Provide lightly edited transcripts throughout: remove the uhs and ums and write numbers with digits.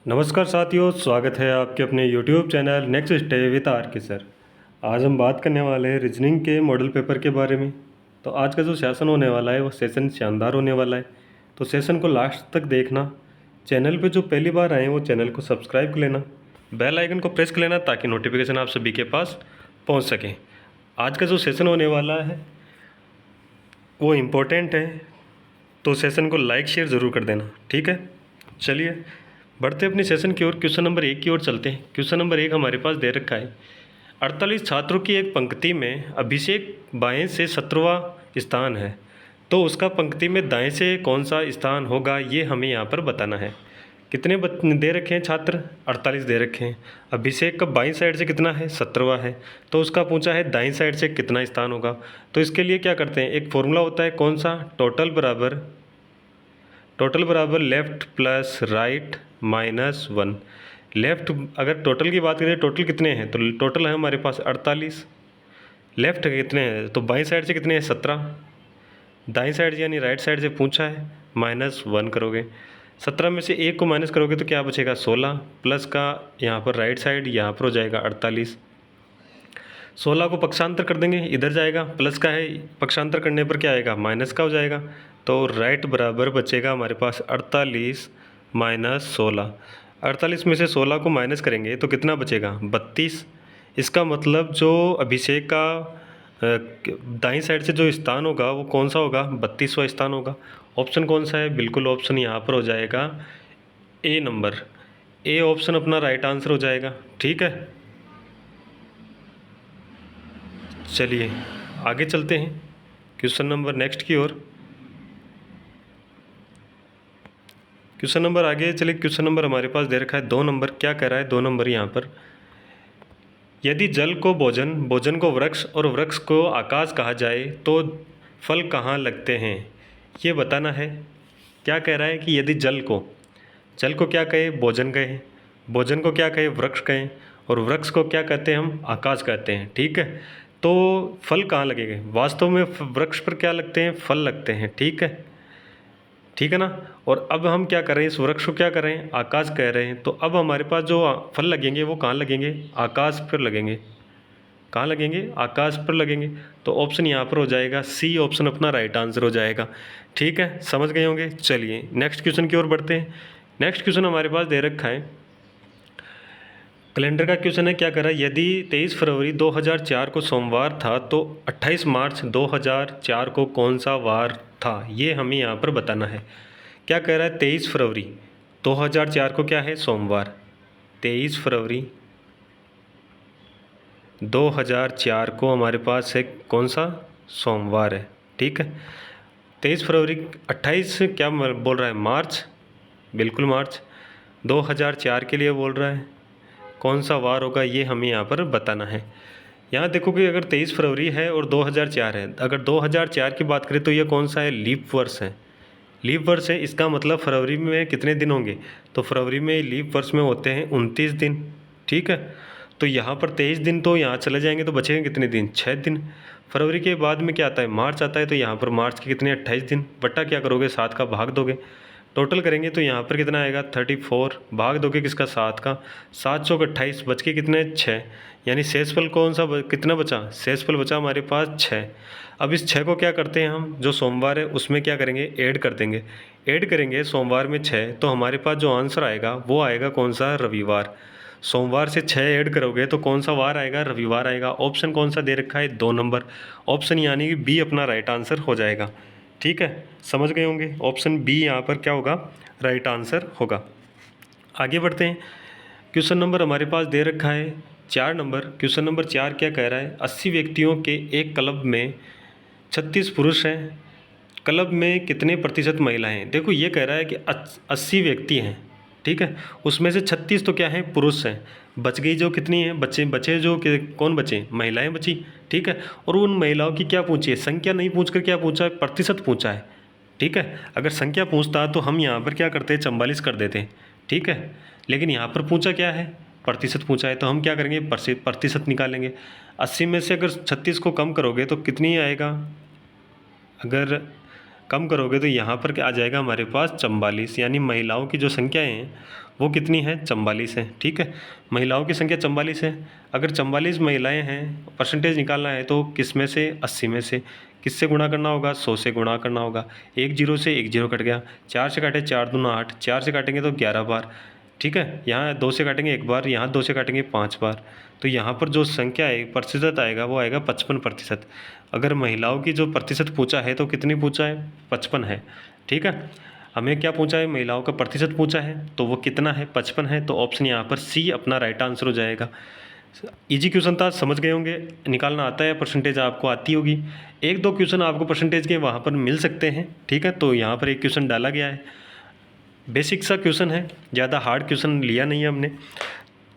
नमस्कार साथियों, स्वागत है आपके अपने YouTube channel next step with R K sir. आज हम बात करने वाले हैं रीजनिंग के मॉडल पेपर के बारे में। तो आज का जो सेशन होने वाला है वो सेशन शानदार होने वाला है। तो सेशन को लास्ट तक देखना। चैनल पे जो पहली बार आए हैं वो चैनल को सब्सक्राइब कर लेना, बेल आइकन को प्रेस कर लेना ताकि नोटिफिकेशन आप सभी के पास पहुँच सकें। आज का जो सेशन होने वाला है वो इम्पोर्टेंट है, तो सेशन को लाइक शेयर ज़रूर कर देना, ठीक है। चलिए बढ़ते अपने सेशन की ओर। क्वेश्चन नंबर 1 की ओर चलते हैं। क्वेश्चन नंबर 1 हमारे पास दे रखा है, 48 छात्रों की एक पंक्ति में अभिषेक बाएं से 17वां स्थान है, तो उसका पंक्ति में दाएं से कौन सा स्थान होगा, ये हमें यहाँ पर बताना है। कितने दे रखे हैं छात्र? 48 दे रखे हैं। अभिषेक का बाईं साइड से कितना है? 17वां है, तो उसका पूछा है दाईं साइड से कितना स्थान होगा। तो इसके लिए क्या करते हैं, एक फॉर्मूला होता है, कौन सा? टोटल बराबर left plus right minus 1। Left, अगर टोटल की बात करें, टोटल कितने हैं, तो टोटल है हमारे पास 48। लेफ़्ट कितने हैं, तो बाईं साइड से कितने हैं? 17। दाईं साइड यानी राइट साइड से पूछा है, -1 करोगे। 17 में से 1 को माइनस करोगे तो क्या बचेगा? 16। प्लस का यहाँ पर राइट साइड यहाँ पर हो जाएगा 48। 16 को पक्षांतर कर देंगे, इधर जाएगा, प्लस का है, पक्षांतर करने पर क्या आएगा? माइनस का हो जाएगा। तो राइट बराबर बचेगा हमारे पास 48 माइनस 16। 48 में से 16 को माइनस करेंगे तो कितना बचेगा? 32। इसका मतलब जो अभिषेक का दाईं साइड से जो स्थान होगा वो कौन सा होगा? 32वां स्थान होगा। ऑप्शन कौन सा है? बिल्कुल ऑप्शन यहाँ पर हो जाएगा ए नंबर। ए ऑप्शन अपना राइट आंसर हो जाएगा, ठीक है। चलिए आगे चलते हैं क्वेश्चन नंबर नेक्स्ट की ओर। क्वेश्चन नंबर आगे चलिए। क्वेश्चन नंबर हमारे पास दे रखा है 2 नंबर। क्या कह रहा है 2 नंबर यहाँ पर, यदि जल को भोजन, भोजन को वृक्ष और वृक्ष को आकाश कहा जाए तो फल कहाँ लगते हैं, ये बताना है। क्या कह रहा है कि यदि जल को क्या कहे? भोजन कहे। भोजन को क्या कहे? वृक्ष कहें। और वृक्ष को क्या कहते हैं हम? आकाश कहते हैं, ठीक है। तो फल कहाँ लगेंगे? वास्तव में वृक्ष पर क्या लगते हैं? फल लगते हैं, ठीक है, ठीक है ना। और अब हम क्या कर रहे हैं, इस वृक्ष को क्या कर रहे हैं? आकाश कह रहे हैं। तो अब हमारे पास जो फल लगेंगे वो कहाँ लगेंगे? आकाश पर लगेंगे। कहाँ लगेंगे? आकाश पर लगेंगे। तो ऑप्शन यहाँ पर हो जाएगा सी ऑप्शन अपना राइट आंसर हो जाएगा, ठीक है। समझ गए होंगे। चलिए नेक्स्ट क्वेश्चन की ओर बढ़ते हैं। नेक्स्ट क्वेश्चन हमारे पास दे रखा है, कैलेंडर का क्वेश्चन है। क्या कर रहा है, यदि 23 फरवरी 2004 को सोमवार था तो 28 मार्च 2004 को कौन सा वार था, ये हमें यहाँ पर बताना है। क्या कह रहा है, 23 फरवरी 2004 को क्या है? सोमवार। 23 फरवरी 2004 को हमारे पास है कौन सा? सोमवार है, ठीक है। 23 फरवरी 28 क्या बोल रहा है? मार्च, बिल्कुल मार्च। 2004 के लिए बोल रहा है, कौन सा वार होगा ये हमें यहाँ पर बताना है। यहाँ देखो कि अगर 23 फरवरी है और 2004 है, अगर 2004 की बात करें तो ये कौन सा है? लीप वर्ष है। लीप वर्ष है, इसका मतलब फरवरी में कितने दिन होंगे? तो फरवरी में लीप वर्ष में होते हैं 29 दिन, ठीक है। तो यहाँ पर 23 दिन तो यहाँ चले जाएंगे तो बचेंगे कितने दिन? 6 दिन। फरवरी के बाद में क्या आता है? मार्च आता है। तो यहाँ पर मार्च के कितने? 28 दिन। बट्टा क्या करोगे? 7 का भाग दोगे, टोटल करेंगे तो यहाँ पर कितना आएगा? 34। भाग दोगे किसका? 7 का। 7 चौक 28, बच के कितने? 6। यानी शेषफल कौन सा कितना बचा? शेषफल बचा हमारे पास 6। अब इस 6 को क्या करते हैं हम, जो सोमवार है उसमें क्या करेंगे? ऐड कर देंगे। ऐड करेंगे सोमवार में 6, तो हमारे पास जो आंसर आएगा वो आएगा कौन सा? रविवार। सोमवार से 6 ऐड करोगे तो कौन सा वार आएगा? रविवार आएगा। ऑप्शन कौन सा दे रखा है? 2 नंबर। ऑप्शन यानी कि बी अपना राइट आंसर हो जाएगा, ठीक है। समझ गए होंगे। ऑप्शन बी यहाँ पर क्या होगा? राइट आंसर होगा। आगे बढ़ते हैं। क्वेश्चन नंबर हमारे पास दे रखा है 4 नंबर। क्वेश्चन नंबर 4 क्या कह रहा है, 80 व्यक्तियों के एक क्लब में 36 पुरुष हैं, क्लब में कितने प्रतिशत महिलाएं हैं? देखो ये कह रहा है कि 80 व्यक्ति हैं, ठीक है, उसमें से 36 तो क्या है? पुरुष हैं। बच गई जो कितनी है? बचे जो कि कौन बचे? महिलाएं बची, ठीक है। और उन महिलाओं की क्या पूछी है? संख्या नहीं पूछ कर क्या पूछा है? प्रतिशत पूछा है, ठीक है। अगर संख्या पूछता तो हम यहाँ पर क्या करते हैं? 44 कर देते हैं, ठीक है। लेकिन यहाँ पर पूछा क्या है? प्रतिशत पूछा है, तो हम क्या करेंगे? प्रतिशत निकालेंगे। 80 में से अगर 36 को कम करोगे तो कितनी आएगा? अगर कम करोगे तो यहाँ पर क्या आ जाएगा हमारे पास? 44। यानी महिलाओं की जो संख्याएँ हैं वो कितनी है, 44 है। ठीक है, महिलाओं की संख्या 44 है। अगर 44 महिलाएं हैं, परसेंटेज निकालना है तो किस में से, 80 में से। किससे गुणा करना होगा, 100 से गुणा करना होगा। एक जीरो से एक जीरो कट गया, 4 से काटे 4 दूना 8, 4 से काटेंगे तो 11 बार। ठीक है, यहाँ 2 से काटेंगे 1 बार, यहाँ 2 से काटेंगे 5 बार। तो यहाँ पर जो संख्या है, प्रतिशत आएगा, वो आएगा 55%। अगर महिलाओं की जो प्रतिशत पूछा है तो कितनी पूछा है, 55 है। ठीक है, हमें क्या पूछा है, महिलाओं का प्रतिशत पूछा है, तो वो कितना है, 55 है। तो ऑप्शन यहाँ पर सी अपना राइट आंसर हो जाएगा। इजी क्वेश्चन था, समझ गए होंगे, निकालना आता है, परसेंटेज आपको आती होगी। एक दो क्वेश्चन आपको परसेंटेज के वहाँ पर मिल सकते हैं। ठीक है, तो यहाँ पर एक क्वेश्चन डाला गया है, बेसिक सा क्वेश्चन है, ज़्यादा हार्ड क्वेश्चन लिया नहीं है हमने।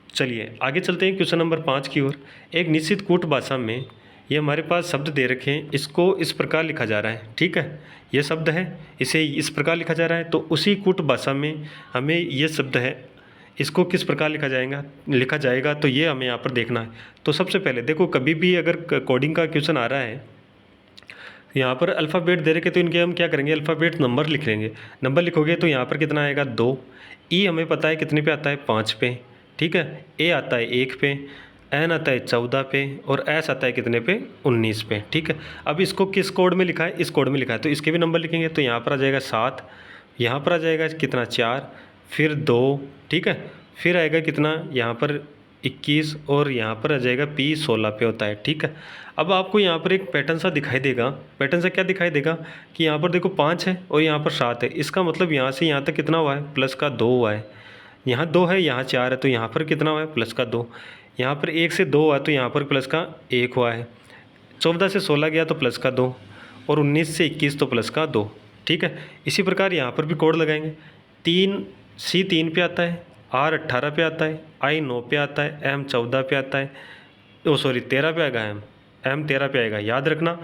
चलिए आगे चलते हैं क्वेश्चन नंबर 5 की ओर। एक निश्चित कूट भाषा में ये हमारे पास शब्द दे रखे हैं, इसको इस प्रकार लिखा जा रहा है। ठीक है, ये शब्द है, इसे इस प्रकार लिखा जा रहा है। तो उसी कूट भाषा में हमें ये शब्द है, इसको किस प्रकार लिखा जाएगा, तो ये हमें यहाँ पर देखना है। तो सबसे पहले देखो, कभी भी अगर कोडिंग का क्वेश्चन आ रहा है, यहाँ पर अल्फ़ाबेट दे रखे, तो इनके हम क्या करेंगे, अल्फ़ाबेट नंबर लिख लेंगे। नंबर लिखोगे तो यहाँ पर कितना आएगा, 2। ई हमें पता है कितने पे आता है, 5 पे। ठीक है, ए आता है 1 पे, एन आता है 14 पे, और एस आता है कितने पे, 19 पे। ठीक है, अब इसको किस कोड में लिखा है, इस कोड में लिखा है, तो इसके भी नंबर लिखेंगे। तो यहाँ पर आ जाएगा 7, यहाँ पर आ जाएगा कितना, 4, फिर 2। ठीक है, फिर आएगा कितना, यहाँ पर 21, और यहाँ पर आ जाएगा P 16 पे होता है। ठीक है, अब आपको यहाँ पर एक पैटर्न सा दिखाई देगा। पैटर्न सा क्या दिखाई देगा कि यहाँ पर देखो 5 है और यहाँ पर 7 है। इसका मतलब यहाँ से यहाँ तक कितना हुआ है, प्लस का 2 हुआ है। यहाँ 2 है, यहाँ 4 है, तो यहाँ पर कितना हुआ है, प्लस का 2। यहाँ पर 1 से 2 हुआ है, तो यहाँ पर प्लस का 1 हुआ है। 14 से 16 गया तो प्लस का 2, और 19 से 21 तो प्लस का 2। ठीक है, इसी प्रकार यहाँ पर भी कोड लगाएंगे। 3 पे आता है, R 18 पे आता है, I 9 पे आता है, M 14 पे आता है, 13 पे आएगा, M 13 पे आएगा। याद रखना,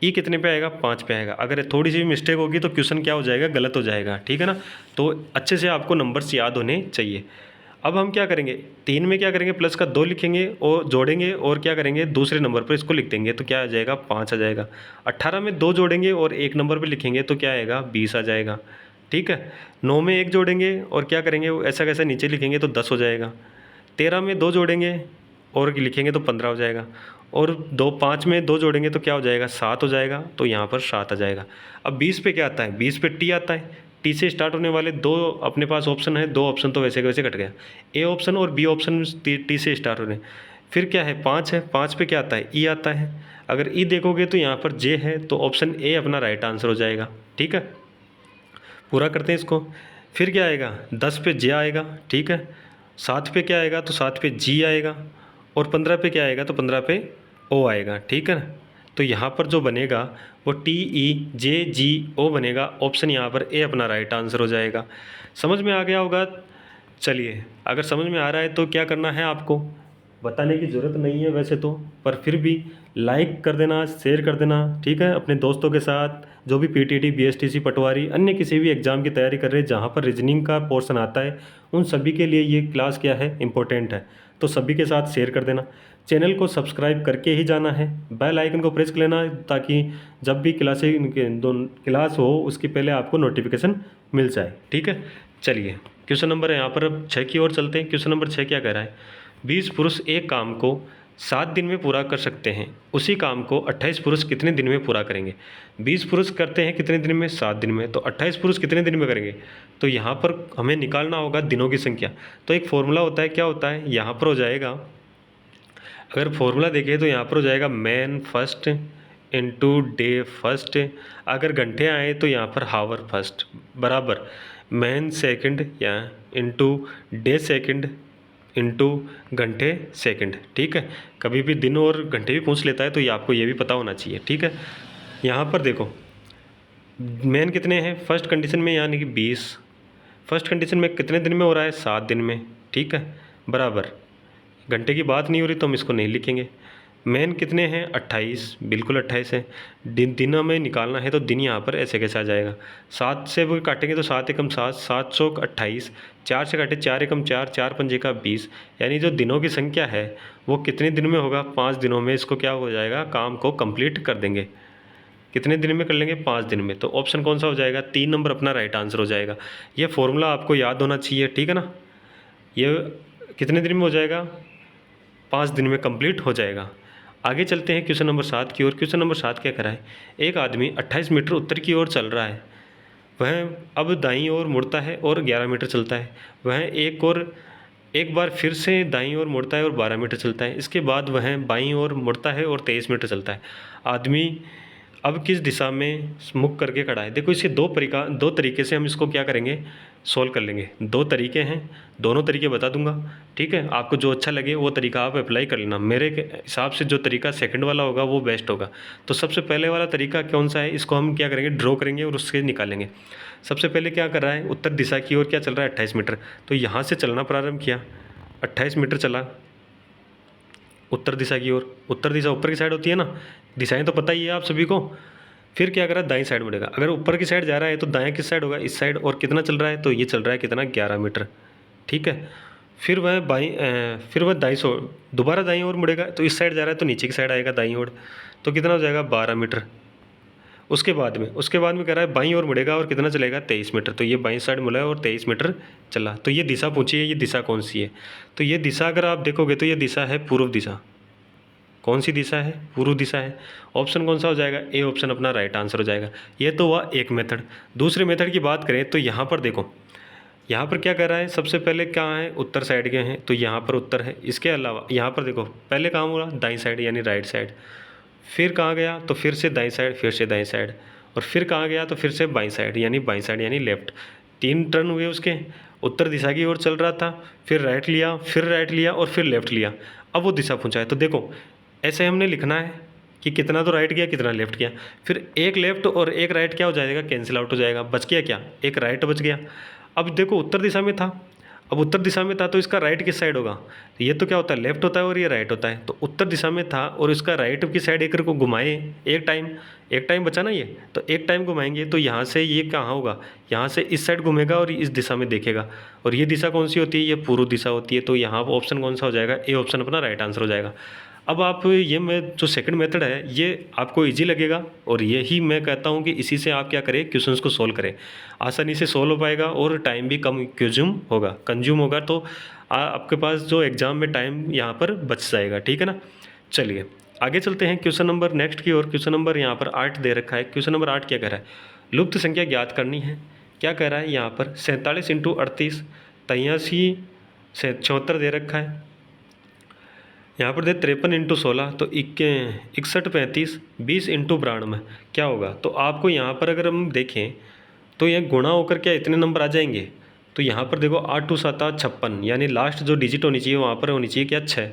ई कितने पे आएगा, 5 पे आएगा। अगर थोड़ी सी भी मिस्टेक होगी तो क्वेश्चन क्या हो जाएगा, गलत हो जाएगा। ठीक है ना, तो अच्छे से आपको नंबर्स याद होने चाहिए। अब हम क्या करेंगे, 3 में क्या करेंगे, प्लस का 2 लिखेंगे और जोड़ेंगे, और क्या करेंगे, दूसरे नंबर पर इसको लिख देंगे, तो क्या आ जाएगा, 5 आ जाएगा। 18 में 2 जोड़ेंगे और एक नंबर पर लिखेंगे, तो क्या आएगा, 20 आ जाएगा। ठीक है, 9 में 1 जोड़ेंगे और क्या करेंगे, ऐसा कैसा नीचे लिखेंगे तो 10 हो जाएगा। 13 में 2 जोड़ेंगे और लिखेंगे तो 15 हो जाएगा। और 5 में 2 जोड़ेंगे तो क्या हो जाएगा, 7 हो जाएगा, तो यहाँ पर 7 आ जाएगा। अब 20 पे क्या आता है, 20 पे टी आता है। टी से स्टार्ट होने वाले 2 अपने पास ऑप्शन है, 2 ऑप्शन तो वैसे के वैसे कट गया। ए ऑप्शन और बी ऑप्शन टी से स्टार्ट हो रहे हैं। फिर क्या है, 5 है, 5 पे क्या आता है, ई आता है। अगर ई देखोगे तो यहाँ पर जे है, तो ऑप्शन ए अपना राइट आंसर हो जाएगा। ठीक है, पूरा करते हैं इसको। फिर क्या आएगा, 10 पे जे आएगा। ठीक है, 7 पे क्या आएगा, तो 7 पे जी आएगा, और 15 पे क्या आएगा, तो 15 पे ओ आएगा। ठीक है ना, तो यहाँ पर जो बनेगा वो TEJGO बनेगा। ऑप्शन यहाँ पर ए अपना राइट आंसर हो जाएगा। समझ में आ गया होगा। चलिए, अगर समझ में आ रहा है तो क्या करना है, आपको बताने की ज़रूरत नहीं है वैसे तो, पर फिर भी लाइक कर देना, शेयर कर देना। ठीक है, अपने दोस्तों के साथ, जो भी PTT BSTC पटवारी अन्य किसी भी एग्ज़ाम की तैयारी कर रहे हैं जहाँ पर रीजनिंग का पोर्शन आता है, उन सभी के लिए ये क्लास क्या है, इम्पोर्टेंट है। तो सभी के साथ शेयर कर देना। चैनल को सब्सक्राइब करके ही जाना है, बेल आइकन को प्रेस कर लेना, ताकि जब भी क्लास हो उसकी पहले आपको नोटिफिकेशन मिल जाए। ठीक है, चलिए क्वेश्चन नंबर यहाँ पर अब 6 की ओर चलते हैं। क्वेश्चन नंबर 6 क्या कह रहा है, 20 पुरुष एक काम को 7 दिन में पूरा कर सकते हैं, उसी काम को 28 पुरुष कितने दिन में पूरा करेंगे। 20 पुरुष करते हैं कितने दिन में, 7 दिन में, तो 28 पुरुष कितने दिन में करेंगे। तो यहाँ पर हमें निकालना होगा दिनों की संख्या। तो एक फॉर्मूला होता है, क्या होता है, यहाँ पर हो जाएगा, अगर फॉर्मूला देखें तो यहाँ पर हो जाएगा man first into day first. अगर घंटे आए तो यहाँ पर हावर फर्स्ट बराबर मैन सेकंड या इंटू डे सेकंड इंटू घंटे सेकंड। ठीक है, कभी भी दिन और घंटे भी पूछ लेता है, तो ये आपको ये भी पता होना चाहिए। ठीक है, यहाँ पर देखो मैन कितने हैं, फर्स्ट कंडीशन में यानी कि 20, फर्स्ट कंडीशन में कितने दिन में हो रहा है, 7 दिन में। ठीक है, बराबर घंटे की बात नहीं हो रही तो हम इसको नहीं लिखेंगे। मैन कितने हैं, 28, बिल्कुल 28 है। दिन हमें निकालना है, तो दिन यहाँ पर ऐसे कैसे आ जाएगा, 7 से वो काटेंगे तो 7 एकम 7, 7 चौक 28, 4 से काटे 4 एकम 4, 4 पंजे का 20। यानी जो दिनों की संख्या है वो कितने दिन में होगा, 5 दिनों में इसको क्या हो जाएगा, काम को कंप्लीट कर देंगे। कितने दिन में कर लेंगे, 5 दिन में। तो ऑप्शन कौन सा हो जाएगा, 3 नंबर अपना राइट आंसर हो जाएगा। ये फॉर्मूला आपको याद होना चाहिए। ठीक है ना, ये कितने दिन में हो जाएगा? 5 दिन में कंप्लीट हो जाएगा। आगे चलते हैं क्वेश्चन नंबर 7 की ओर। क्वेश्चन नंबर 7 क्या करा है? एक आदमी 28 मीटर उत्तर की ओर चल रहा है। वह अब दाईं ओर मुड़ता है और 11 मीटर चलता है। वह एक बार फिर से दाईं ओर मुड़ता है और 12 मीटर चलता है। इसके बाद वह बाईं ओर मुड़ता है और 23 मीटर चलता है। आदमी अब किस दिशा में मुख करके खड़ा है? देखो, इसे दो तरीके से हम इसको क्या करेंगे, सोल्व कर लेंगे। 2 तरीके हैं, दोनों तरीके बता दूंगा, ठीक है। आपको जो अच्छा लगे वो तरीका आप अप्लाई कर लेना। मेरे हिसाब से जो तरीका सेकंड वाला होगा वो बेस्ट होगा। तो सबसे पहले वाला तरीका कौन सा है, इसको हम क्या करेंगे, ड्रॉ करेंगे और उससे निकालेंगे। सबसे पहले क्या कर रहा है, उत्तर दिशा की ओर क्या चल रहा है, 28 मीटर। तो यहाँ से चलना प्रारंभ किया, 28 मीटर चला उत्तर दिशा की ओर। उत्तर दिशा ऊपर की साइड होती है ना, दिशाएं तो पता ही है आप सभी को। फिर क्या करा, दाईं साइड मुड़ेगा। अगर ऊपर की साइड जा रहा है तो दाएं किस साइड होगा, इस साइड। और कितना चल रहा है, तो ये चल रहा है कितना, 11 मीटर, ठीक है। फिर वह दोबारा दाईं ओर मुड़ेगा। तो इस साइड जा रहा है तो नीचे की साइड आएगा दाईं ओर। तो कितना हो जाएगा, 12 मीटर। उसके बाद में कह रहा है बाईं ओर मुड़ेगा और कितना चलेगा, 23 मीटर। तो ये बाईं साइड मुड़ा और 23 मीटर चला। तो ये दिशा पूछी है, ये दिशा कौन सी है? तो ये दिशा अगर आप देखोगे तो ये दिशा है पूर्व दिशा। कौन सी दिशा है, पूर्व दिशा है। ऑप्शन कौन सा हो जाएगा, ए ऑप्शन अपना राइट आंसर हो जाएगा। ये तो हुआ एक मेथड। दूसरे मेथड की बात करें तो यहाँ पर देखो, यहाँ पर क्या कर रहा है, सबसे पहले कहाँ है, उत्तर साइड के हैं, तो यहाँ पर उत्तर है। इसके अलावा यहाँ पर देखो, पहले कहाँ हुआ, दाईं साइड यानी राइट साइड। फिर कहाँ गया, तो फिर से दाईं साइड, फिर से दाईं साइड। और फिर कहाँ गया, तो फिर से बाईं साइड यानी लेफ्ट। 3 टर्न हुए उसके। उत्तर दिशा की ओर चल रहा था, फिर राइट लिया और फिर लेफ्ट लिया। अब वो दिशा पूछा है, तो देखो ऐसे हमने लिखना है कि कितना तो राइट गया, कितना लेफ्ट गया। फिर एक लेफ्ट और एक राइट क्या हो जाएगा, कैंसिल आउट हो जाएगा। बच गया क्या, एक राइट बच गया। अब देखो उत्तर दिशा में था, तो इसका राइट किस साइड होगा, तो ये तो क्या होता है, लेफ्ट होता है और ये राइट होता है। तो उत्तर दिशा में था और इसका राइट की साइड एक को घुमाए एक टाइम बचा ना ये, तो एक टाइम घुमाएंगे तो यहाँ से ये कहाँ होगा, यहाँ से इस साइड घूमेगा और इस दिशा में देखेगा। और ये दिशा कौन सी होती है, ये पूर्व दिशा होती है। तो यहाँ ऑप्शन कौन सा हो जाएगा, ए ऑप्शन अपना राइट आंसर हो जाएगा। अब आप जो सेकंड मेथड है ये आपको इजी लगेगा और यही मैं कहता हूँ कि इसी से आप क्या करें, क्वेश्चंस को सोल्व करें। आसानी से सोल्व हो पाएगा और टाइम भी कम कंज्यूम होगा। तो आपके पास जो एग्ज़ाम में टाइम यहाँ पर बच जाएगा, ठीक है ना। चलिए आगे चलते हैं क्वेश्चन नंबर नेक्स्ट की ओर। क्वेश्चन नंबर यहाँ पर 8 दे रखा है। क्वेश्चन नंबर 8 क्या कह रहा है, लुप्त संख्या ज्ञात करनी है। क्या कह रहा है यहाँ पर, 47 × 38, 83 74 दे रखा है। यहाँ पर दे 53 × 16, तो 61 35 20 × 92 क्या होगा। तो आपको यहाँ पर अगर हम देखें तो यह गुणा होकर क्या इतने नंबर आ जाएंगे। तो यहाँ पर देखो 8 × 7 = 56, यानी लास्ट जो डिजिट होनी चाहिए वहाँ पर होनी चाहिए क्या, 6,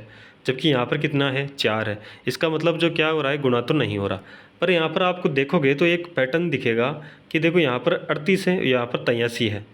जबकि यहाँ पर कितना है, 4 है। इसका मतलब जो क्या हो रहा है, गुणा तो नहीं हो रहा। पर यहाँ पर आपको देखोगे तो एक पैटर्न दिखेगा कि देखो यहाँ पर 38 है, यहाँ पर 83 है,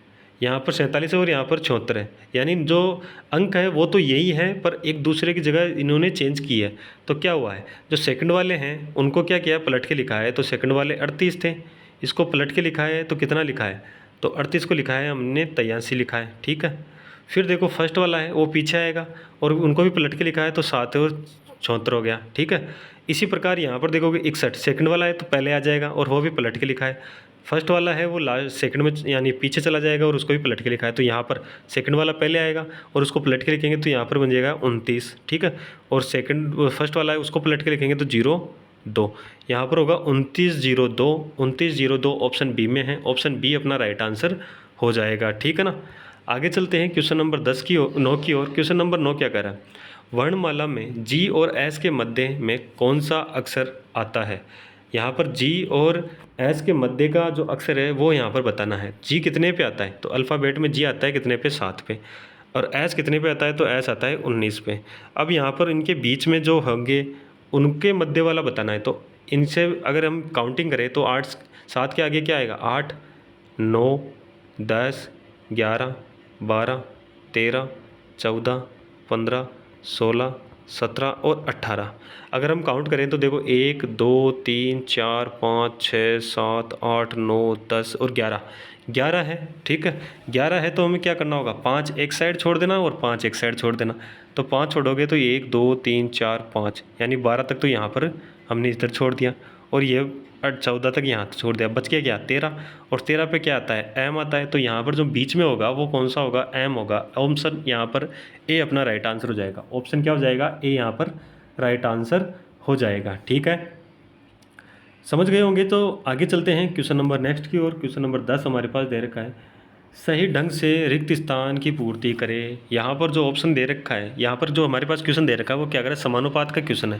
यहाँ पर 47 है और यहाँ पर 74 है। यानी जो अंक है वो तो यही है, पर एक दूसरे की जगह इन्होंने चेंज की है। तो क्या हुआ है, जो सेकंड वाले हैं उनको क्या किया, पलट के लिखा है। तो सेकंड वाले 38 थे, इसको पलट के लिखा है। तो कितना लिखा है, तो 38 को लिखा है हमने 83 लिखा है, ठीक है। फिर देखो फर्स्ट वाला है वो पीछे आएगा और उनको भी पलट के लिखा है, तो 7 और 74 हो गया, ठीक है। इसी प्रकार यहाँ पर देखोगे 61 सेकंड वाला है तो पहले आ जाएगा और वो भी पलट के लिखा है। फर्स्ट वाला है वो लास्ट सेकंड में यानी पीछे चला जाएगा और उसको भी पलट के लिखा है। तो यहाँ पर सेकंड वाला पहले आएगा और उसको पलट के लिखेंगे तो यहाँ पर बन जाएगा 29, ठीक है। और फर्स्ट वाला है उसको पलट के लिखेंगे तो 02, यहाँ पर होगा 2902 ऑप्शन बी में है। ऑप्शन बी अपना राइट आंसर हो जाएगा, ठीक है ना। आगे चलते हैं क्वेश्चन नंबर 9 की ओर। क्वेश्चन नंबर 9 क्या कह रहा है, वर्णमाला में जी और एस के मध्य में कौन सा अक्षर आता है। यहाँ पर जी और एस के मध्य का जो अक्षर है वो यहाँ पर बताना है। जी कितने पे आता है, तो अल्फ़ाबेट में जी आता है कितने पे, 7 पे। और एस कितने पे आता है, तो एस आता है 19 पे। अब यहाँ पर इनके बीच में जो होंगे उनके मध्य वाला बताना है। तो इनसे अगर हम काउंटिंग करें तो 7 के आगे क्या आएगा, 8 9 10 11 12 13 14 15 16 17 और 18। अगर हम काउंट करें तो देखो 1 2 3 4 5 6 7 8 9 10 और 11 है, ठीक है। 11 है तो हमें क्या करना होगा, 5 एक साइड छोड़ देना और 5 एक साइड छोड़ देना। तो 5 छोड़ोगे तो 1 2 3 4 5 यानी 12 तक तो यहाँ पर हमने इधर छोड़ दिया। और ये 14 तक यहाँ छोड़ दिया, बच गया क्या 13, और 13 पे क्या आता है एम आता है। तो यहाँ पर जो बीच में होगा वो कौन सा होगा, एम होगा। ऑप्शन यहाँ पर ए अपना राइट आंसर हो जाएगा। ऑप्शन क्या हो जाएगा, ए यहाँ पर राइट आंसर हो जाएगा। ठीक है, समझ गए होंगे। तो आगे चलते हैं क्वेश्चन नंबर नेक्स्ट की ओर। क्वेश्चन नंबर 10 हमारे पास दे रखा है, सही ढंग से रिक्त स्थान की पूर्ति करें। यहाँ पर जो ऑप्शन दे रखा है, यहाँ पर जो हमारे पास क्वेश्चन दे रखा है वो क्या करे, समानुपात का क्वेश्चन है।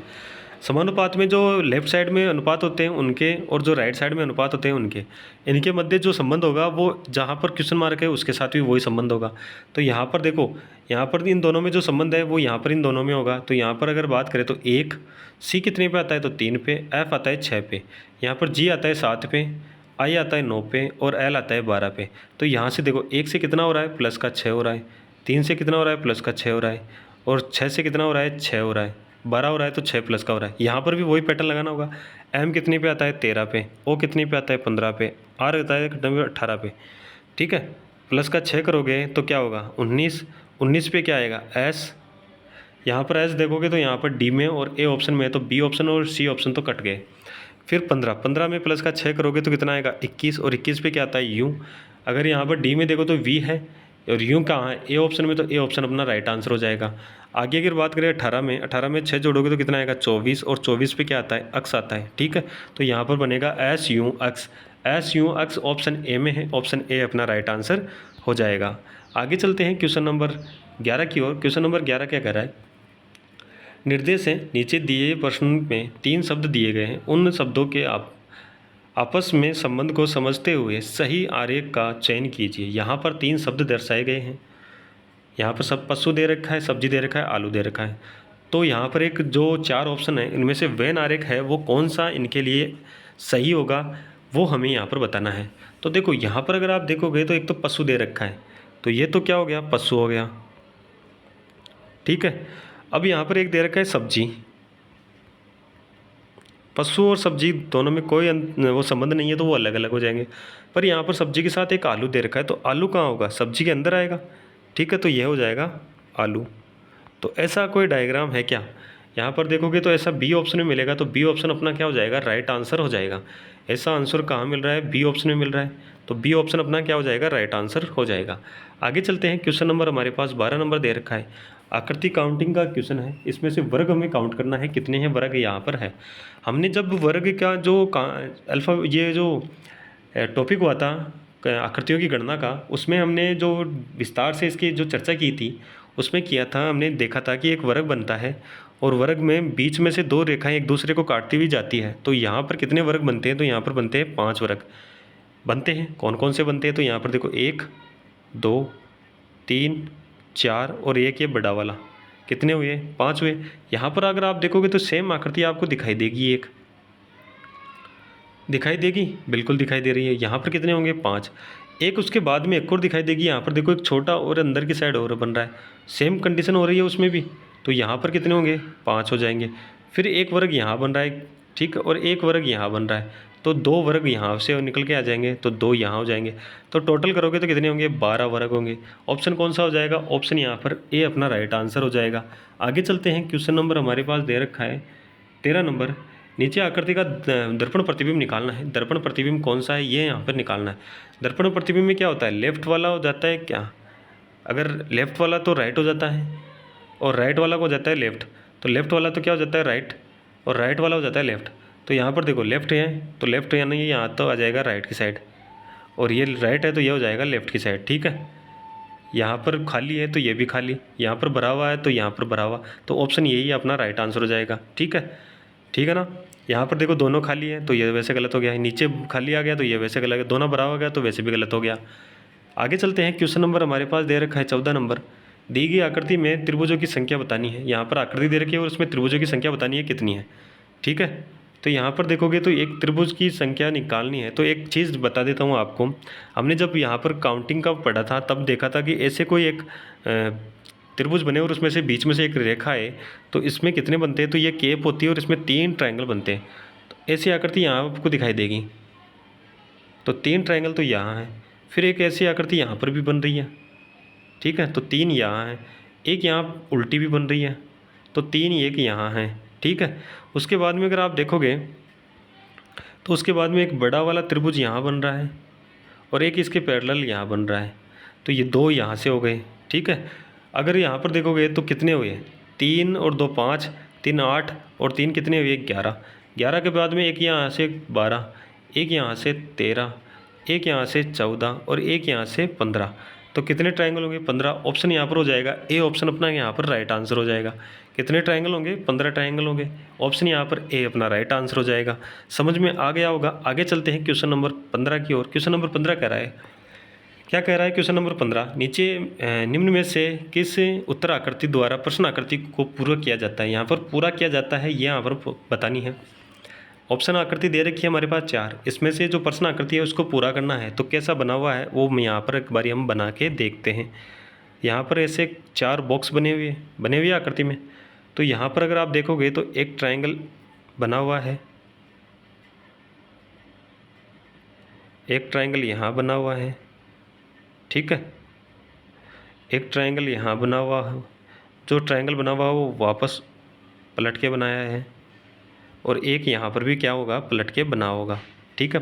समानुपात में जो लेफ्ट साइड में अनुपात होते हैं उनके और जो राइट साइड में अनुपात होते हैं उनके, इनके मध्य जो संबंध होगा वो जहाँ पर क्वेश्चन मार्क है उसके साथ भी वही संबंध होगा। तो यहाँ पर देखो, यहाँ पर इन दोनों में जो संबंध है वो यहाँ पर इन दोनों में होगा। तो यहाँ पर अगर बात करें तो 1, सी कितने पे आता है तो 3 पे, एफ आता है 6 पे, यहाँ पर जी आता है 7 पे, आई आता है 9 पे, और एल आता है 12 पे। तो यहाँ से देखो 1 से कितना हो रहा है प्लस का 6 हो रहा है, 3 से कितना हो रहा है प्लस का 6 हो रहा है, और 6 से कितना हो रहा है 6 हो रहा है, 12 हो रहा है तो 6 प्लस का हो रहा है। यहाँ पर भी वही पैटर्न लगाना होगा। एम कितने पे आता है 13 पे, ओ कितने पे आता है 15 पे, आर आता है 18 पे। ठीक है, प्लस का 6 करोगे तो क्या होगा 19, 19 पे क्या आएगा एस। यहाँ पर एस देखोगे तो यहाँ पर डी में और ए ऑप्शन में है, तो बी ऑप्शन और सी ऑप्शन तो कट गए। फिर 15, 15 में प्लस का 6 करोगे तो कितना आएगा 21, और 21 पे क्या आता है यू। अगर यहाँ पर डी में देखो तो वी है और यू कहाँ है ए ऑप्शन में, तो ए ऑप्शन अपना राइट आंसर हो जाएगा। आगे अगर बात करें 18 में, 18 में 6 जोड़ोगे तो कितना आएगा 24, और 24 पे क्या आता है अक्स आता है। ठीक है, तो यहाँ पर बनेगा एस यू अक्स, एस यू अक्स ऑप्शन ए में है, ऑप्शन ए अपना राइट आंसर हो जाएगा। आगे चलते हैं क्वेश्चन नंबर 11 की ओर। क्वेश्चन नंबर 11 क्या कह रहा है, निर्देश है नीचे दिए प्रश्न में 3 शब्द दिए गए हैं, उन शब्दों के आपस में संबंध को समझते हुए सही आरेख का चयन कीजिए। यहाँ पर 3 शब्द दर्शाए गए हैं। यहाँ पर सब पशु दे रखा है, सब्जी दे रखा है, आलू दे रखा है। तो यहाँ पर एक जो 4 ऑप्शन है इनमें से वेन आरेख है वो कौन सा इनके लिए सही होगा वो हमें यहाँ पर बताना है। तो देखो यहाँ पर अगर आप देखोगे तो एक तो पशु दे रखा है, तो ये तो क्या हो गया पशु हो गया। ठीक है, अब यहाँ पर एक दे रखा है सब्जी। पशु और सब्जी दोनों में कोई वो संबंध नहीं है तो वो अलग अलग हो जाएंगे। पर यहाँ पर सब्जी के साथ एक आलू दे रखा है, तो आलू कहाँ होगा सब्जी के अंदर आएगा। ठीक है, तो यह हो जाएगा आलू। तो ऐसा कोई डायग्राम है क्या, यहाँ पर देखोगे तो ऐसा बी ऑप्शन में मिलेगा, तो बी ऑप्शन अपना क्या हो जाएगा राइट आंसर हो जाएगा। ऐसा आंसर कहाँ मिल रहा है बी ऑप्शन में मिल रहा है, तो बी ऑप्शन अपना क्या हो जाएगा राइट आंसर हो जाएगा। आगे चलते हैं, क्वेश्चन नंबर हमारे पास 12 नंबर दे रखा है, आकृति काउंटिंग का क्वेश्चन है। इसमें से वर्ग हमें काउंट करना है, कितने हैं वर्ग यहाँ पर है। हमने जब वर्ग का जो अल्फा ये जो टॉपिक हुआ था आकृतियों की गणना का, उसमें हमने जो विस्तार से इसकी जो चर्चा की थी उसमें किया था, हमने देखा था कि एक वर्ग बनता है और वर्ग में बीच में से 2 रेखाएं एक दूसरे को काटती हुई जाती है। तो यहाँ पर कितने वर्ग बनते हैं, तो यहाँ पर बनते हैं 5 वर्ग बनते हैं। कौन कौन से बनते हैं, तो यहाँ पर देखो 1 2 3 4 और एक ये बड़ा वाला, कितने हुए 5 हुए। यहाँ पर अगर आप देखोगे तो सेम आकृति आपको दिखाई देगी, एक दिखाई देगी, बिल्कुल दिखाई दे रही है। यहाँ पर कितने होंगे 5, एक उसके बाद में एक और दिखाई देगी। यहाँ पर देखो एक छोटा और अंदर की साइड और बन रहा है, सेम कंडीशन हो रही है उसमें भी। तो यहाँ पर कितने होंगे 5 हो जाएंगे। फिर एक वर्ग यहाँ बन रहा है, ठीक, और एक वर्ग यहाँ बन रहा है, तो 2 वर्ग यहाँ से निकल के आ जाएंगे, तो 2 यहाँ हो जाएंगे। तो टोटल करोगे तो कितने होंगे 12 वर्ग होंगे। ऑप्शन कौन सा हो जाएगा, ऑप्शन यहाँ पर ए अपना राइट आंसर हो जाएगा। आगे चलते हैं, क्वेश्चन नंबर हमारे पास दे रखा है 13 नंबर, नीचे आकृति का दर्पण प्रतिबिंब निकालना है। दर्पण प्रतिबिंब कौन सा है ये यहाँ पर निकालना है। दर्पण प्रतिबिंब में क्या होता है, लेफ्ट वाला हो जाता है क्या, अगर लेफ्ट वाला तो राइट हो जाता है और राइट वाला को हो जाता है लेफ्ट, तो लेफ्ट वाला तो क्या हो जाता है राइट और राइट वाला हो जाता है लेफ्ट। तो यहाँ पर देखो लेफ्ट है तो लेफ्ट यानी यहाँ तो आ जाएगा राइट की साइड, और ये राइट है तो ये हो जाएगा लेफ्ट की साइड। ठीक है, यहाँ पर खाली है तो ये भी खाली, यहाँ पर भरा हुआ है तो यहाँ पर भरा हुआ, तो ऑप्शन यही अपना राइट आंसर हो जाएगा। ठीक है, ठीक है ना। यहाँ पर देखो दोनों खाली है तो ये वैसे गलत हो गया, नीचे खाली आ गया तो ये वैसे गलत, दोनों भरा हो गया तो वैसे भी गलत हो गया। आगे चलते हैं, क्वेश्चन नंबर हमारे पास दे रखा है 14 नंबर, दी गई आकृति में त्रिभुजों की संख्या बतानी है। यहाँ पर आकृति दे रखी है और उसमें त्रिभुजों की संख्या बतानी है कितनी है। ठीक है, तो यहाँ पर देखोगे तो एक त्रिभुज की संख्या निकालनी है। तो एक चीज़ बता देता हूँ आपको, हमने जब यहाँ पर काउंटिंग का पढ़ा था तब देखा था कि ऐसे कोई एक त्रिभुज बने और उसमें से बीच में से एक रेखा है, तो इसमें कितने बनते हैं, तो ये केप होती है और इसमें 3 ट्रायंगल बनते हैं। तो ऐसी आकृति यहाँ आपको दिखाई देगी, तो 3 ट्रायंगल तो यहाँ है, फिर एक ऐसी आकृति यहाँ पर भी बन रही है। ठीक है, तो 3 यहाँ है, एक यहाँ उल्टी भी बन रही है, तो 3 एक यहाँ है। ठीक है, उसके बाद में अगर आप देखोगे तो उसके बाद में एक बड़ा वाला त्रिभुज यहाँ बन रहा है और एक इसके पैरेलल यहाँ बन रहा है, तो ये दो यहाँ से हो गए, ठीक है। अगर यहाँ पर देखोगे तो कितने हुए, 3 और 2 5, 3 8 और 3 कितने हुए, 11। 11 के बाद में एक यहाँ से 12, एक यहाँ से 13, एक यहाँ से 14 और एक यहाँ से 15। तो कितने ट्रायंगल होंगे, 15। ऑप्शन यहाँ पर हो जाएगा ए ऑप्शन अपना यहाँ पर राइट आंसर हो जाएगा। कितने ट्रायंगल होंगे, 15 ट्रायंगल होंगे। ऑप्शन यहाँ पर ए अपना राइट आंसर हो जाएगा। समझ में आ गया होगा। आगे चलते हैं क्वेश्चन नंबर 15 की ओर। क्वेश्चन नंबर 15 कह रहा है, क्या कह रहा है क्वेश्चन नंबर 15, नीचे निम्न में से किस उत्तर आकृति द्वारा प्रश्न आकृति को पूरा किया जाता है। यहाँ पर पूरा किया जाता है ये यहाँ पर बतानी है। ऑप्शन आकृति दे रखी है हमारे पास 4, इसमें से जो प्रश्न आकृति है उसको पूरा करना है। तो कैसा बना हुआ है वो यहाँ पर एक बारी हम बना के देखते हैं। यहाँ पर ऐसे 4 बॉक्स बने हुए आकृति में। तो यहाँ पर अगर आप देखोगे तो एक ट्रायंगल बना हुआ है, एक ट्रायंगल यहाँ बना हुआ है, ठीक है। एक ट्रायंगल यहाँ बना हुआ है, जो ट्रायंगल बना हुआ है वो वापस पलट के बनाया है, और एक यहाँ पर भी क्या होगा, पलट के बना होगा, ठीक है।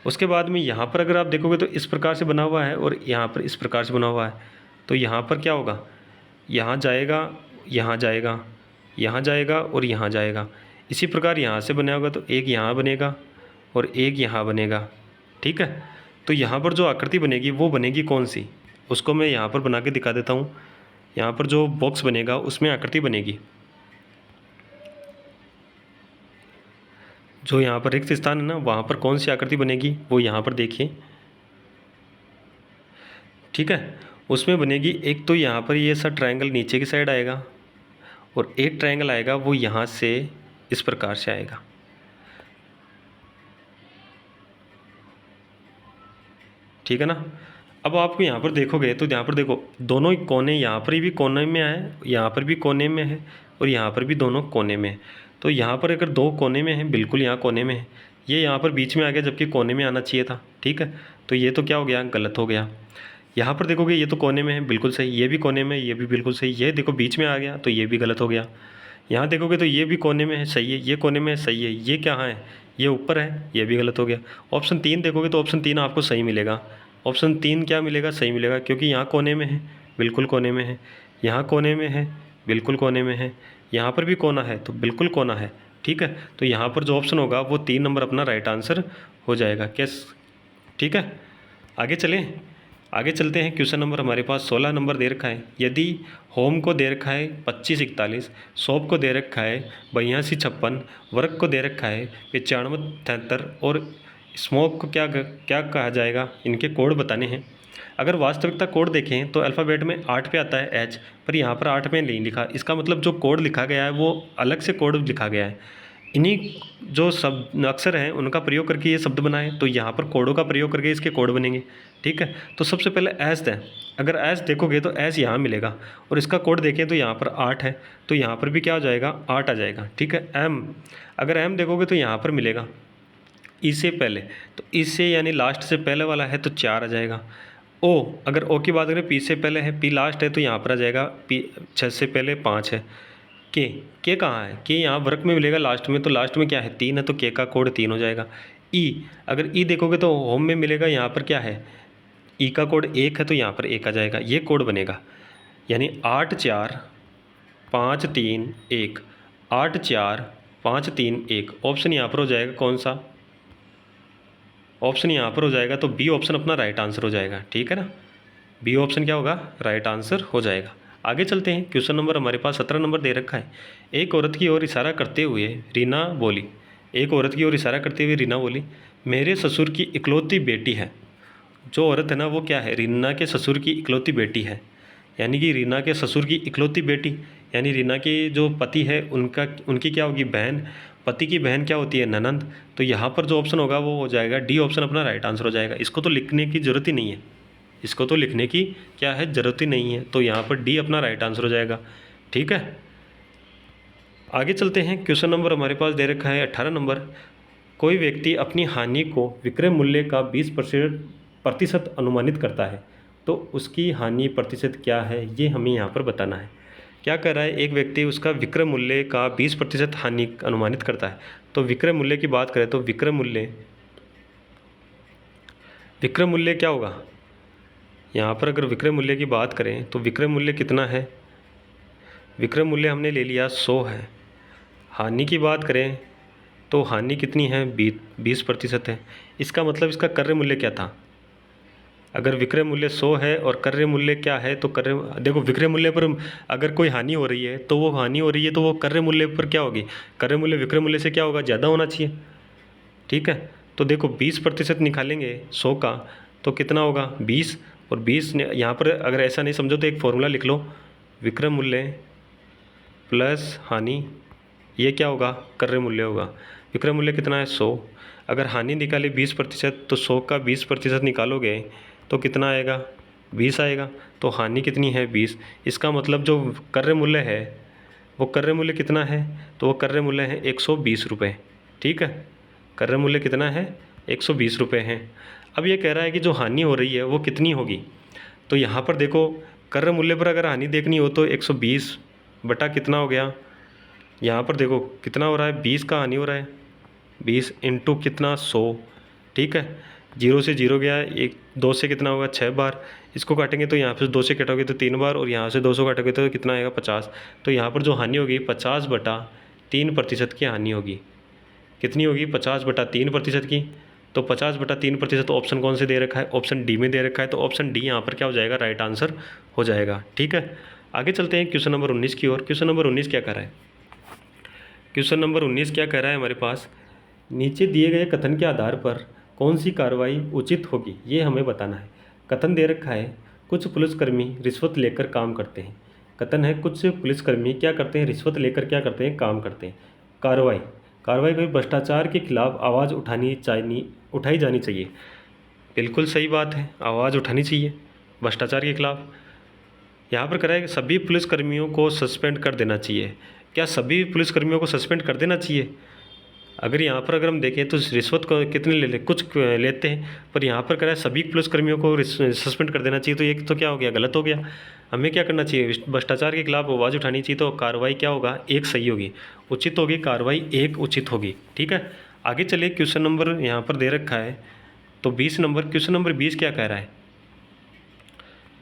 उसके बाद में यहाँ पर अगर आप देखोगे तो इस प्रकार से बना हुआ है और यहाँ पर इस प्रकार से बना हुआ है। तो यहाँ पर क्या होगा, यहाँ जाएगा, यहाँ जाएगा, यहाँ जाएगा और यहाँ जाएगा। इसी प्रकार यहाँ से बना होगा तो एक यहाँ बनेगा और एक यहाँ बनेगा, ठीक है। तो यहाँ पर जो आकृति बनेगी वो बनेगी कौन सी, उसको मैं यहाँ पर बना के दिखा देता हूँ। यहाँ पर जो बॉक्स बनेगा उसमें आकृति बनेगी, जो यहाँ पर रिक्त स्थान है ना वहाँ पर कौन सी आकृति बनेगी वो यहाँ पर देखिए, ठीक है। उसमें बनेगी एक तो यहाँ पर ये सा ट्रायंगल नीचे की साइड आएगा और एक ट्रायंगल आएगा वो यहाँ से इस प्रकार से आएगा, ठीक है ना। अब आपको यहाँ पर देखोगे तो यहाँ पर देखो दोनों ही कोने, यहाँ पर भी कोने में है, यहाँ पर भी कोने में है और यहाँ पर भी दोनों कोने में है। तो यहाँ पर अगर दो कोने में है, बिल्कुल यहाँ कोने में है, ये यहाँ पर बीच में आ गया जबकि कोने में आना चाहिए था, ठीक है। तो ये तो क्या हो गया, गलत हो गया। यहाँ पर देखोगे ये तो कोने में है, बिल्कुल सही, ये भी कोने में, ये भी बिल्कुल सही। ये देखो बीच में आ गया तो ये भी गलत हो गया। यहाँ देखोगे तो ये भी कोने में है, सही है, ये कोने में है, सही है, ये क्या है, ये ऊपर है, ये भी गलत हो गया। ऑप्शन 3 देखोगे तो ऑप्शन 3 आपको सही मिलेगा। ऑप्शन 3 क्या मिलेगा, सही मिलेगा, क्योंकि यहाँ कोने में है, बिल्कुल कोने में है, यहाँ कोने में है, बिल्कुल कोने में है, यहाँ पर भी कोना है तो बिल्कुल कोना है, ठीक है। तो यहाँ पर जो ऑप्शन होगा वो 3 नंबर अपना राइट आंसर हो जाएगा। कैस, ठीक है। आगे चलें, आगे चलते हैं। क्वेश्चन नंबर हमारे पास 16 नंबर दे रखा है। यदि होम को दे रखा है 2541, शॉप को दे रखा है 8256, वर्क को दे रखा है 9573 और स्मोक को क्या क्या कहा जाएगा, इनके कोड बताने हैं। अगर वास्तविकता कोड देखें तो अल्फ़ाबेट में 8 पे आता है एच, पर यहाँ पर 8 पे नहीं लिखा। इसका मतलब जो कोड लिखा गया है वो अलग से कोड लिखा गया है। इन्हीं जो शब्द अक्षर हैं उनका प्रयोग करके ये शब्द बनाए, तो यहाँ पर कोडों का प्रयोग करके इसके कोड बनेंगे, ठीक है। तो सबसे पहले एस दें, अगर एस देखोगे तो एस यहाँ मिलेगा और इसका कोड देखें तो यहाँ पर 8 है, तो यहाँ पर भी क्या हो जाएगा, 8 आ जाएगा, ठीक है। एम, अगर एम देखोगे तो यहाँ पर मिलेगा ई से पहले, तो ई से यानी लास्ट से पहले वाला है तो 4 आ जाएगा। ओ, अगर ओ की बात करें पी से पहले है, पी लास्ट है तो यहाँ पर आ जाएगा पी 6 से पहले 5 है। के कहाँ है, के यहाँ वर्क में मिलेगा लास्ट में, तो लास्ट में क्या है 3 है, तो के का कोड 3 हो जाएगा। ई, अगर ई देखोगे तो होम में मिलेगा, यहाँ पर क्या है, ई का कोड 1 है तो यहाँ पर 1 आ जाएगा, ये कोड बनेगा। यानी 8 4 5 3 1, 8 4 5 3 1। ऑप्शन यहाँ पर हो जाएगा कौन सा, ऑप्शन यहाँ पर हो जाएगा तो बी ऑप्शन अपना राइट आंसर हो जाएगा, ठीक है ना। बी ऑप्शन क्या होगा, राइट आंसर हो जाएगा। आगे चलते हैं। क्वेश्चन नंबर हमारे पास 17 नंबर दे रखा है। एक औरत की ओर इशारा करते हुए रीना बोली, एक औरत की ओर इशारा करते हुए रीना बोली, मेरे ससुर की इकलौती बेटी है। जो औरत है ना वो क्या है, रीना के ससुर की इकलौती बेटी है। यानी कि रीना के ससुर की इकलौती बेटी, यानी रीना के जो पति है उनकी क्या होगी, बहन। पति की बहन क्या होती है, ननंद। तो यहाँ पर जो ऑप्शन होगा वो हो जाएगा डी ऑप्शन अपना राइट आंसर हो जाएगा। इसको तो लिखने की ज़रूरत ही नहीं है, इसको तो लिखने की क्या है, ज़रूरत ही नहीं है। तो यहाँ पर डी अपना राइट आंसर हो जाएगा, ठीक है। आगे चलते हैं। क्वेश्चन नंबर हमारे पास दे रखा है 18 नंबर। कोई व्यक्ति अपनी हानि को विक्रय मूल्य का 20% अनुमानित करता है, तो उसकी हानि प्रतिशत क्या है ये हमें यहाँ पर बताना है। क्या कर रहा है, एक व्यक्ति उसका विक्रय मूल्य का 20% हानि अनुमानित करता है। तो विक्रय मूल्य की बात करें तो विक्रय मूल्य क्या होगा, यहाँ पर अगर विक्रय मूल्य की बात करें तो विक्रय मूल्य कितना है, विक्रय मूल्य हमने ले लिया 100 है। हानि की बात करें तो हानि कितनी है, 20% है। इसका मतलब इसका क्रय मूल्य क्या था, अगर विक्रय मूल्य 100 है और क्रय मूल्य क्या है, तो क्रय देखो विक्रय मूल्य पर अगर कोई हानि हो रही है तो वो हानि हो रही है तो वो क्रय मूल्य पर क्या होगी, क्रय मूल्य विक्रय मूल्य से क्या होगा, ज़्यादा होना चाहिए। ठीक है, तो देखो 20% निकालेंगे 100 का तो कितना होगा 20, और 20 यहाँ पर अगर ऐसा नहीं समझो तो एक फॉर्मूला लिख लो, विक्रय मूल्य प्लस हानि, ये क्या होगा, क्रय मूल्य होगा। विक्रय मूल्य कितना है 100, अगर हानि निकाली 20% तो 100 का 20% निकालोगे तो कितना आएगा, 20 आएगा। तो हानि कितनी है 20, इसका मतलब जो क्रय मूल्य है वो क्रय मूल्य कितना है, तो वो क्रय मूल्य है 120 रुपये। ठीक है, क्रय मूल्य कितना है 120 रुपये है। अब ये कह रहा है कि जो हानि हो रही है वो कितनी होगी, तो यहाँ पर देखो क्रय मूल्य पर अगर हानि देखनी हो तो 120 बटा कितना हो गया, यहाँ पर देखो कितना हो रहा है, 20 का हानि हो रहा है, 20 इंटू कितना 100। ठीक है, 0 से 0 गया, 2 से कितना होगा 6 बार, इसको काटेंगे तो यहाँ पे 2 से कटोगे तो 3 बार, और यहाँ से 200 काटोगे तो कितना आएगा 50। तो यहाँ पर जो हानि होगी 50/3% की हानि होगी। कितनी होगी, 50/3% की। तो 50/3% ऑप्शन कौन से दे रखा है, ऑप्शन डी में दे रखा है, तो ऑप्शन डी यहाँ पर क्या हो जाएगा, राइट आंसर हो जाएगा। ठीक है, आगे चलते हैं क्वेश्चन नंबर 19 की ओर। क्वेश्चन नंबर 19 क्या कह रहा है, क्वेश्चन नंबर 19 क्या कह रहा है हमारे पास, नीचे दिए गए कथन के आधार पर कौन सी कार्रवाई उचित होगी, ये हमें बताना है। कथन दे रखा है, कुछ पुलिसकर्मी रिश्वत लेकर काम करते हैं। कथन है कुछ पुलिसकर्मी क्या करते हैं, रिश्वत लेकर क्या करते हैं, काम करते हैं। कार्रवाई कोई भ्रष्टाचार के खिलाफ आवाज़ उठाई जानी चाहिए। बिल्कुल सही बात है, आवाज़ उठानी चाहिए भ्रष्टाचार के खिलाफ। यहाँ पर कह रहा है कि सभी पुलिसकर्मियों को सस्पेंड कर देना चाहिए। क्या सभी पुलिसकर्मियों को सस्पेंड कर देना चाहिए, अगर यहाँ पर अगर हम देखें तो रिश्वत को कितने ले कुछ लेते हैं, पर यहाँ पर कह रहा है सभी पुलिसकर्मियों को सस्पेंड कर देना चाहिए, तो ये तो क्या हो गया, गलत हो गया। हमें क्या करना चाहिए, भ्रष्टाचार के खिलाफ आवाज़ उठानी चाहिए, तो कार्रवाई क्या होगा, एक सही होगी, उचित होगी, कार्रवाई एक उचित होगी। ठीक है, आगे चलिए क्वेश्चन नंबर यहाँ पर दे रखा है तो 20 नंबर, क्वेश्चन नंबर 20 क्या कह रहा है,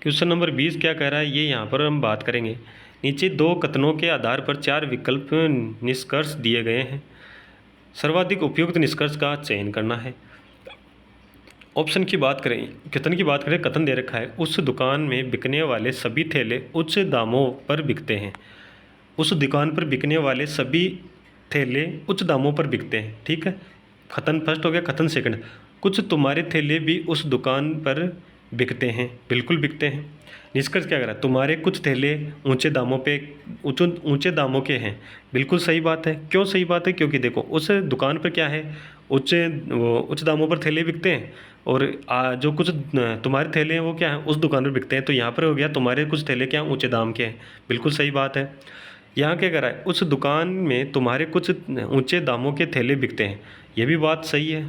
क्वेश्चन नंबर 20 क्या कह रहा है, ये यहाँ पर हम बात करेंगे। नीचे 2 कथनों के आधार पर 4 विकल्प निष्कर्ष दिए गए हैं, सर्वाधिक उपयुक्त निष्कर्ष का चयन करना है। ऑप्शन की बात करें, कथन की बात करें, कथन दे रखा है, उस दुकान में बिकने वाले सभी थैले उच्च दामों पर बिकते हैं। उस दुकान पर बिकने वाले सभी थैले उच्च दामों पर बिकते हैं। ठीक है, कथन फर्स्ट हो गया, कथन सेकंड, कुछ तुम्हारे थैले भी उस दुकान पर बिकते हैं, बिल्कुल बिकते हैं। निष्कर्ष क्या करा, तुम्हारे कुछ थैले ऊंचे दामों के हैं, बिल्कुल सही बात है। क्यों सही बात है, क्योंकि देखो उस दुकान पर क्या है, उच्च दामों पर थैले बिकते हैं, और जो कुछ तुम्हारे थैले हैं वो क्या है, उस दुकान पर बिकते हैं। तो यहाँ पर हो गया तुम्हारे कुछ थैले क्या ऊँचे दाम के हैं, बिल्कुल सही बात है। यहाँ क्या करा है, उस दुकान में तुम्हारे कुछ ऊंचे दामों के थैले बिकते हैं, ये भी बात सही है।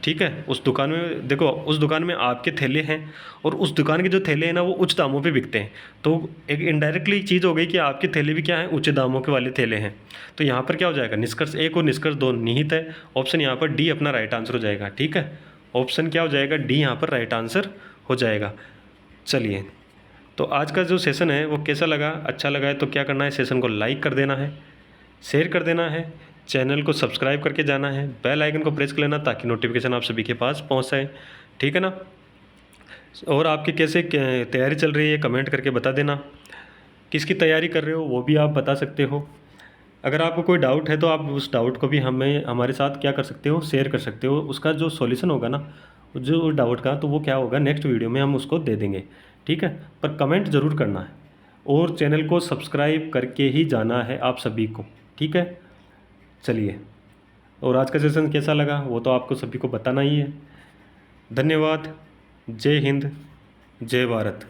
ठीक है, उस दुकान में देखो, उस दुकान में आपके थैले हैं और उस दुकान के जो थैले हैं ना वो उच्च दामों पे बिकते हैं, तो एक इनडायरेक्टली चीज़ हो गई कि आपके थैले भी क्या हैं, ऊंचे दामों के वाले थैले हैं। तो यहाँ पर क्या हो जाएगा, निष्कर्ष 1 और निष्कर्ष 2 निहित है, ऑप्शन यहाँ पर डी अपना राइट आंसर हो जाएगा। ठीक है, ऑप्शन क्या हो जाएगा, डी यहाँ पर राइट आंसर हो जाएगा। चलिए, तो आज का जो सेशन है वो कैसा लगा, अच्छा लगा है तो क्या करना है, सेशन को लाइक कर देना है, शेयर कर देना है, चैनल को सब्सक्राइब करके जाना है, बेल आइकन को प्रेस कर लेना ताकि नोटिफिकेशन आप सभी के पास पहुंच जाए। ठीक है ना, और आपकी कैसे तैयारी चल रही है कमेंट करके बता देना, किसकी तैयारी कर रहे हो वो भी आप बता सकते हो। अगर आपको कोई डाउट है तो आप उस डाउट को भी हमारे साथ क्या कर सकते हो, शेयर कर सकते हो। उसका जो सॉल्यूशन होगा ना, जो डाउट का, तो वो क्या होगा, नेक्स्ट वीडियो में हम उसको दे देंगे। ठीक है, पर कमेंट ज़रूर करना है और चैनल को सब्सक्राइब करके ही जाना है आप सभी को। ठीक है, चलिए, और आज का सेशन कैसा लगा वो तो आपको सभी को बताना ही है। धन्यवाद, जय हिंद, जय भारत।